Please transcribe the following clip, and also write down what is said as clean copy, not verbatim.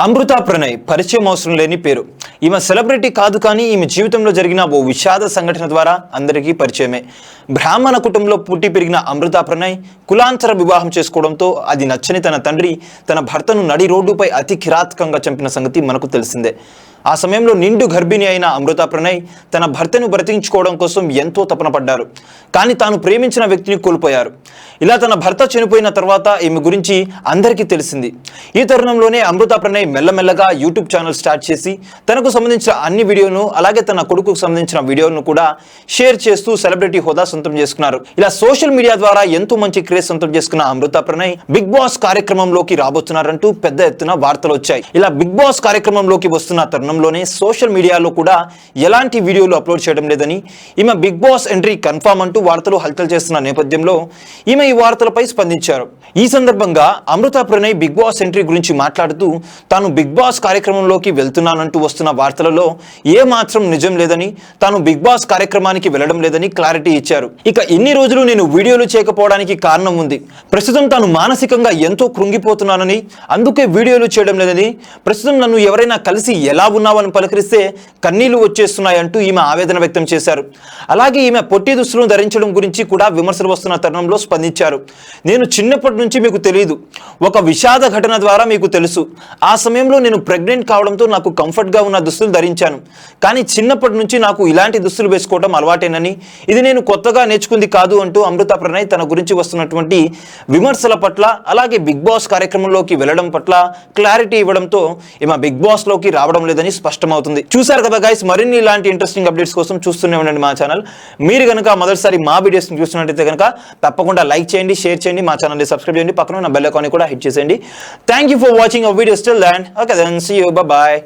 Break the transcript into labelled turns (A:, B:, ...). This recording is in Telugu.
A: అమృత ప్రణయ్ పరిచయం అవసరం లేని పేరు. ఈమె సెలబ్రిటీ కాదు, కానీ ఈమె జీవితంలో జరిగిన ఓ విషాద సంఘటన ద్వారా అందరికీ పరిచయమే. బ్రాహ్మణ కుటుంబంలో పుట్టి పెరిగిన అమృత ప్రణయ్ కులాంతర వివాహం చేసుకోవడంతో అది నచ్చని తన తండ్రి తన భర్తను నడి రోడ్డుపై అతి కిరాతకంగా చంపిన సంగతి మనకు తెలిసిందే. ఆ సమయంలో నిండు గర్భిణి అయిన అమృత ప్రణయ్ తన భర్తను బ్రతికించుకోవడం కోసం ఎంతో తపన పడ్డారు. కానీ తాను ప్రేమించిన వ్యక్తిని కోల్పోయారు. ఇలా తన భర్త చనిపోయిన తర్వాత ఈమె గురించి అందరికీ తెలిసింది. ఈ తరుణంలోనే అమృత ప్రణయ్ మెల్లమెల్లగా యూట్యూబ్ ఛానల్ స్టార్ట్ చేసి తనకు సంబంధించిన అన్ని వీడియోను, అలాగే తన కొడుకుకు సంబంధించిన వీడియోను కూడా షేర్ చేస్తూ సెలబ్రిటీ హోదా సొంతం చేసుకున్నారు. ఇలా సోషల్ మీడియా ద్వారా ఎంతో మంచి క్రేజ్ సొంతం చేసుకున్న అమృత ప్రణయ్ బిగ్ బాస్ కార్యక్రమంలోకి రాబోతున్నారంటూ పెద్ద ఎత్తున వార్తలు వచ్చాయి. ఇలా బిగ్ బాస్ కార్యక్రమంలోకి వస్తున్న తరుణంలోనే సోషల్ మీడియాలో కూడా ఎలాంటి వీడియోలు అప్లోడ్ చేయడం లేదని, ఈమె బిగ్ బాస్ ఎంట్రీ కన్ఫర్మ్ అంటూ వార్తలు హల్చల్ చేస్తున్న నేపథ్యంలో ఈమె ఈ వార్తలపై స్పందించారు. ఈ సందర్భంగా అమృత ప్రణయ్ బిగ్ బాస్ ఎంట్రీ గురించి మాట్లాడుతూ తాను బిగ్ బాస్ కార్యక్రమంలోకి వెళ్తున్నానంటూ వస్తున్న వార్తలలో ఏ మాత్రం నిజం లేదని, తాను బిగ్ బాస్ కార్యక్రమానికి వెళ్ళడం లేదని క్లారిటీ ఇచ్చారు. ఇక ఇన్ని రోజులు నేను వీడియోలు చేయకపోవడానికి కారణం ఉంది. ప్రస్తుతం తాను మానసికంగా ఎంతో కృంగిపోతున్నానని, అందుకే వీడియోలు చేయడం లేదని, ప్రస్తుతం నన్ను ఎవరైనా కలిసి ఎలా ఉన్నావని పలకరిస్తే కన్నీళ్లు వచ్చేస్తున్నాయంటూ ఈమె ఆవేదన వ్యక్తం చేశారు. అలాగే ఈమె పొట్టి దుస్తులను ధరించడం గురించి కూడా విమర్శలు వస్తున్న తరుణంలో స్పందించారు. నేను చిన్నప్పటి నుంచి మీకు తెలియదు, ఒక విషాద ఘటన ద్వారా మీకు తెలుసు. ఆ సమయంలో నేను ప్రెగ్నెంట్ కావడంతో నాకు కంఫర్ట్గా ఉన్న దుస్తులు ధరించాను. కానీ చిన్నప్పటి నుంచి నాకు ఇలాంటి దుస్తులు వేసుకోవడం అలవాటేనని, ఇది నేను కొత్తగా నేర్చుకుంది కాదు అంటూ అమృత ప్రణయ్ తన గురించి వస్తున్నటువంటి విమర్శల పట్ల, అలాగే బిగ్ బాస్ కార్యక్రమంలోకి వెళ్ళడం పట్ల క్లారిటీ ఇవ్వడంతో ఈమె బిగ్ బాస్ లోకి రావడం లేదని స్పష్టమవుతుంది. చూశారు కదా గైస్, మరిన్ని ఇలాంటి ఇంట్రెస్టింగ్ అప్డేట్స్ కోసం చూస్తూనే ఉండండి మా ఛానల్. మీరు కనుక మొదటిసారి మా వీడియోస్ చూస్తున్నట్టయితే కనుక తప్పకుండా లైక్ చేయండి, షేర్ చేయండి, మా ఛానల్ని సబ్స్క్రైబ్ చేయండి, పక్కన ఉన్న బెల్ ఐకాన్ కూడా హిట్ చేసేయండి. Thank you for watching our videos. Till then, okay then, see you, bye bye.